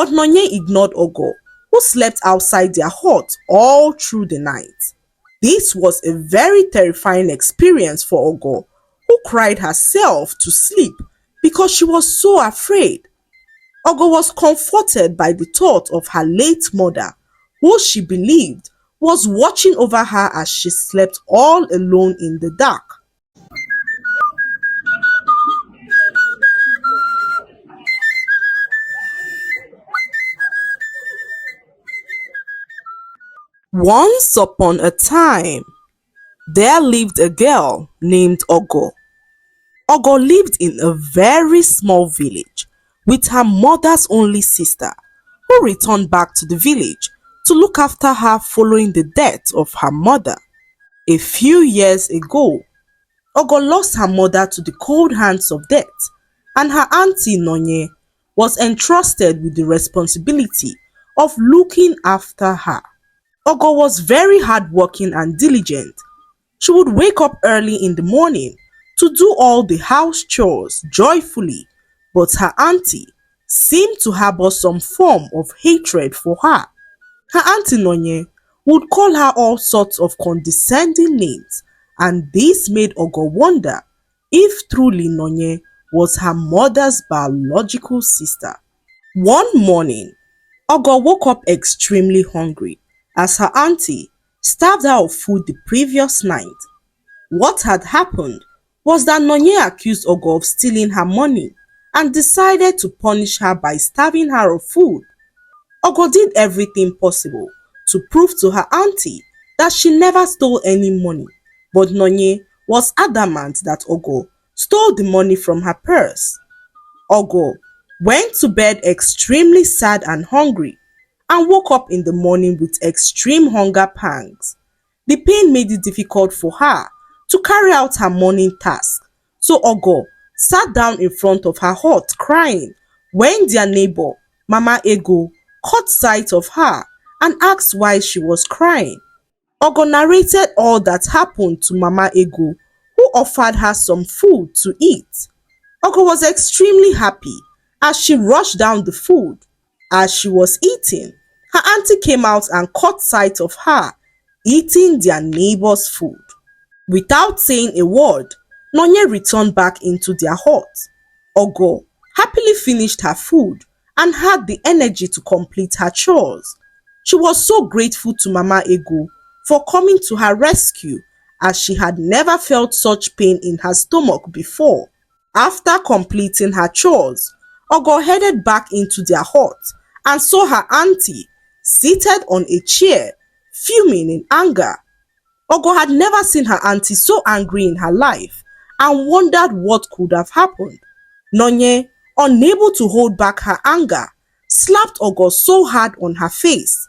But Nonye ignored Ogo, who slept outside their hut all through the night. This was a very terrifying experience for Ogo, who cried herself to sleep because she was so afraid. Ogo was comforted by the thought of her late mother, who she believed was watching over her as she slept all alone in the dark. Once upon a time, there lived a girl named Ogo. Ogo lived in a very small village with her mother's only sister, who returned back to the village to look after her following the death of her mother. A few years ago, Ogo lost her mother to the cold hands of death, and her aunty Nonye was entrusted with the responsibility of looking after her. Ogo was very hardworking and diligent. She would wake up early in the morning to do all the house chores joyfully, but her auntie seemed to harbor some form of hatred for her. Her auntie Nonye would call her all sorts of condescending names, and this made Ogo wonder if truly Nonye was her mother's biological sister. One morning, Ogo woke up extremely hungry as her auntie starved her of food the previous night. What had happened was that Nonye accused Ogo of stealing her money and decided to punish her by starving her of food. Ogo did everything possible to prove to her auntie that she never stole any money, but Nonye was adamant that Ogo stole the money from her purse. Ogo went to bed extremely sad and hungry and woke up in the morning with extreme hunger pangs. The pain made it difficult for her to carry out her morning task, so Ogo sat down in front of her hut crying when their neighbor, Mama Ego, caught sight of her and asked why she was crying. Ogo narrated all that happened to Mama Ego, who offered her some food to eat. Ogo was extremely happy as she rushed down the food. As she was eating, her auntie came out and caught sight of her eating their neighbor's food. Without saying a word, Nonye returned back into their hut. Ogo happily finished her food and had the energy to complete her chores. She was so grateful to Mama Ego for coming to her rescue, as she had never felt such pain in her stomach before. After completing her chores, Ogo headed back into their hut and saw her auntie seated on a chair, fuming in anger. Ogo had never seen her auntie so angry in her life and wondered what could have happened. Nonye, unable to hold back her anger, slapped Ogo so hard on her face.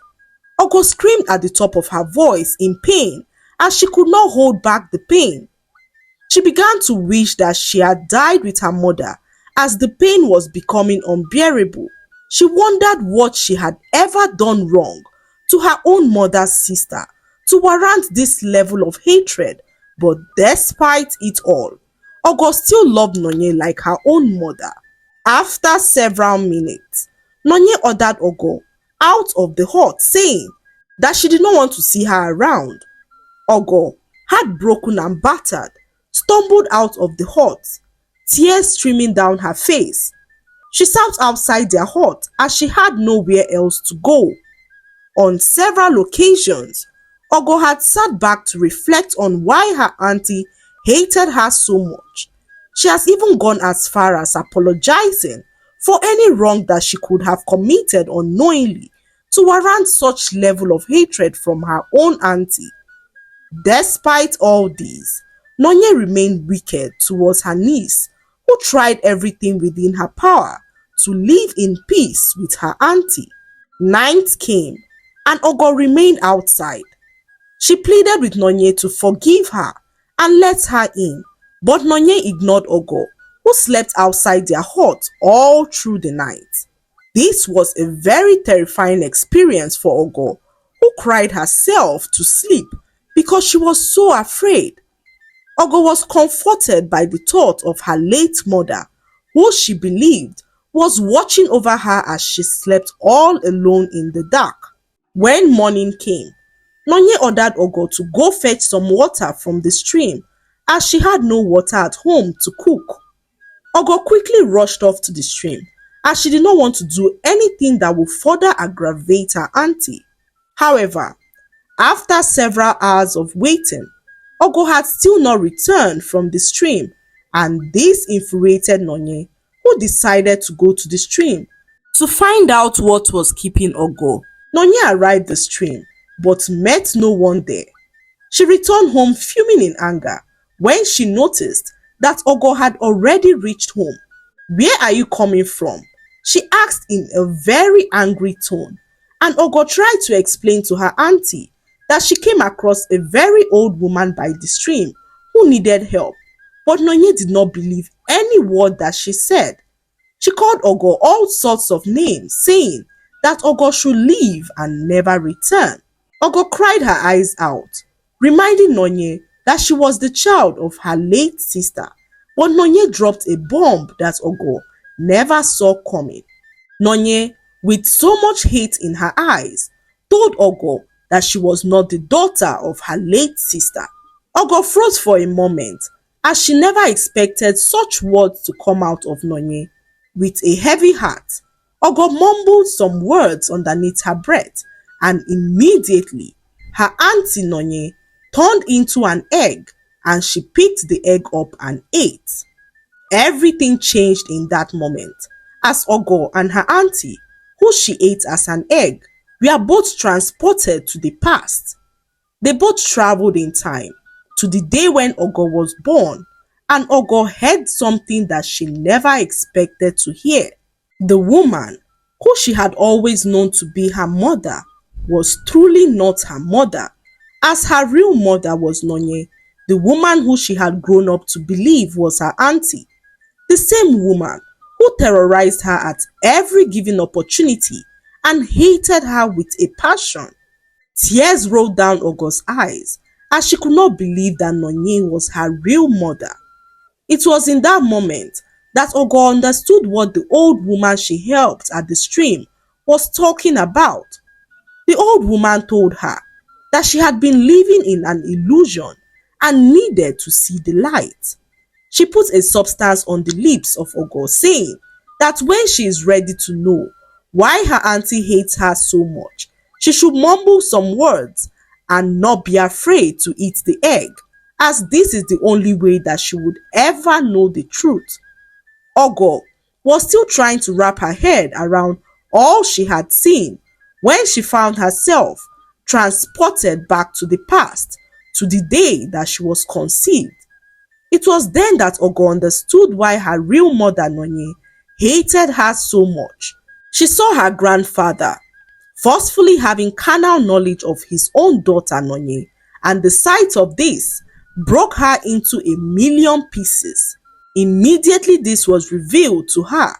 Ogo screamed at the top of her voice in pain as she could not hold back the pain. She began to wish that she had died with her mother as the pain was becoming unbearable. She wondered what she had ever done wrong to her own mother's sister to warrant this level of hatred, but despite it all, Ogo still loved Nonye like her own mother. After several minutes, Nonye ordered Ogo out of the hut, saying that she did not want to see her around. Ogo, heartbroken and battered, stumbled out of the hut, tears streaming down her face. She sat outside their hut as she had nowhere else to go. On several occasions, Ogo had sat back to reflect on why her auntie hated her so much. She has even gone as far as apologizing for any wrong that she could have committed unknowingly to warrant such level of hatred from her own auntie. Despite all this, Nonye remained wicked towards her niece, who tried everything within her power to live in peace with her auntie. Night came and Ogo remained outside. She pleaded with Nonye to forgive her and let her in, but Nonye ignored Ogo, who slept outside their hut all through the night. This was a very terrifying experience for Ogo, who cried herself to sleep because she was so afraid. Ogo was comforted by the thought of her late mother, who she believed was watching over her as she slept all alone in the dark. When morning came, Nonye ordered Ogo to go fetch some water from the stream as she had no water at home to cook. Ogo quickly rushed off to the stream as she did not want to do anything that would further aggravate her auntie. However, after several hours of waiting, Ogo had still not returned from the stream, and this infuriated Nonye, who decided to go to the stream to find out what was keeping Ogo. Nonye arrived at the stream but met no one there. She returned home fuming in anger when she noticed that Ogo had already reached home. "Where are you coming from?" she asked in a very angry tone, and Ogo tried to explain to her auntie that she came across a very old woman by the stream who needed help, but Nonye did not believe any word that she said. She called Ogo all sorts of names, saying that Ogo should leave and never return. Ogo cried her eyes out, reminding Nonye that she was the child of her late sister, but Nonye dropped a bomb that Ogo never saw coming. Nonye, with so much hate in her eyes, told Ogo that she was not the daughter of her late sister. Ogo froze for a moment as she never expected such words to come out of Nonye. With a heavy heart, Ogo mumbled some words underneath her breath, and immediately her auntie Nonye turned into an egg and she picked the egg up and ate. Everything changed in that moment as Ogo and her auntie, who she ate as an egg, were both transported to the past. They both traveled in time to the day when Ogo was born, and Ogo heard something that she never expected to hear. The woman, who she had always known to be her mother, was truly not her mother, as her real mother was Nonye, the woman who she had grown up to believe was her auntie. The same woman who terrorized her at every given opportunity and hated her with a passion. Tears rolled down Ogo's eyes as she could not believe that Nonye was her real mother. It was in that moment that Ogo understood what the old woman she helped at the stream was talking about. The old woman told her that she had been living in an illusion and needed to see the light. She put a substance on the lips of Ogo, saying that when she is ready to know why her auntie hates her so much, she should mumble some words and not be afraid to eat the egg, as this is the only way that she would ever know the truth. Ogo was still trying to wrap her head around all she had seen when she found herself transported back to the past, to the day that she was conceived. It was then that Ogo understood why her real mother Nonye hated her so much. She saw her grandfather forcefully having carnal knowledge of his own daughter Nonye, and the sight of this broke her into a million pieces. Immediately this was revealed to her,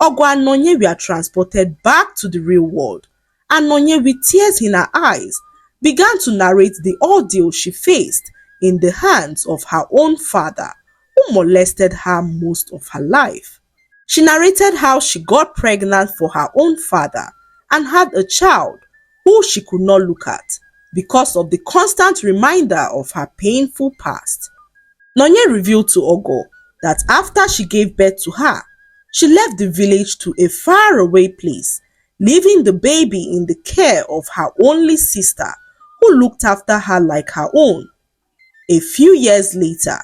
Ogo and Nonye were transported back to the real world, and Nonye, with tears in her eyes, began to narrate the ordeal she faced in the hands of her own father, who molested her most of her life. She narrated how she got pregnant for her own father and had a child who she could not look at because of the constant reminder of her painful past. Nonye revealed to Ogo that after she gave birth to her, she left the village to a faraway place, leaving the baby in the care of her only sister, who looked after her like her own. A few years later,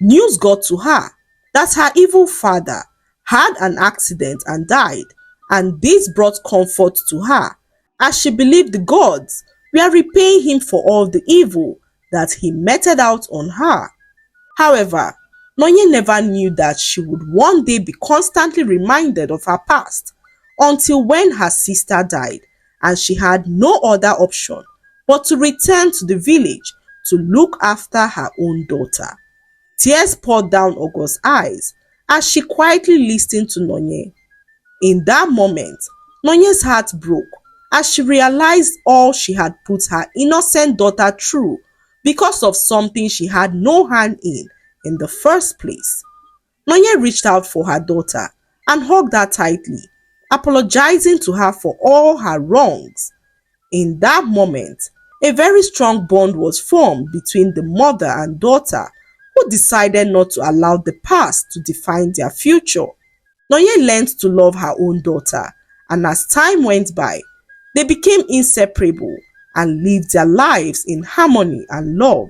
news got to her that her evil father had an accident and died, and this brought comfort to her as she believed the gods were repaying him for all the evil that he meted out on her. However, Nonye never knew that she would one day be constantly reminded of her past until when her sister died and she had no other option but to return to the village to look after her own daughter. Tears poured down Ogo's eyes as she quietly listened to Nonye. In that moment, Nonye's heart broke as she realized all she had put her innocent daughter through because of something she had no hand in the first place. Nonye reached out for her daughter and hugged her tightly, apologizing to her for all her wrongs. In that moment, a very strong bond was formed between the mother and daughter who decided not to allow the past to define their future. Nonye learned to love her own daughter, and as time went by, they became inseparable and lived their lives in harmony and love.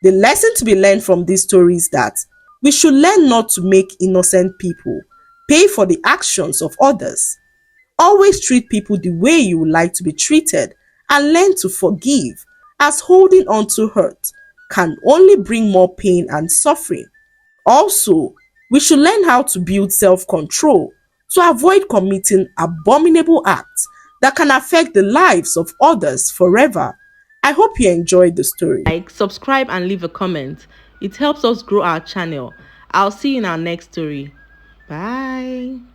The lesson to be learned from this story is that we should learn not to make innocent people pay for the actions of others. Always treat people the way you would like to be treated and learn to forgive, as holding on to hurt can only bring more pain and suffering. Also, we should learn how to build self control to avoid committing abominable acts that can affect the lives of others forever. I hope you enjoyed the story. Like, subscribe, and leave a comment. It helps us grow our channel. I'll see you in our next story. Bye.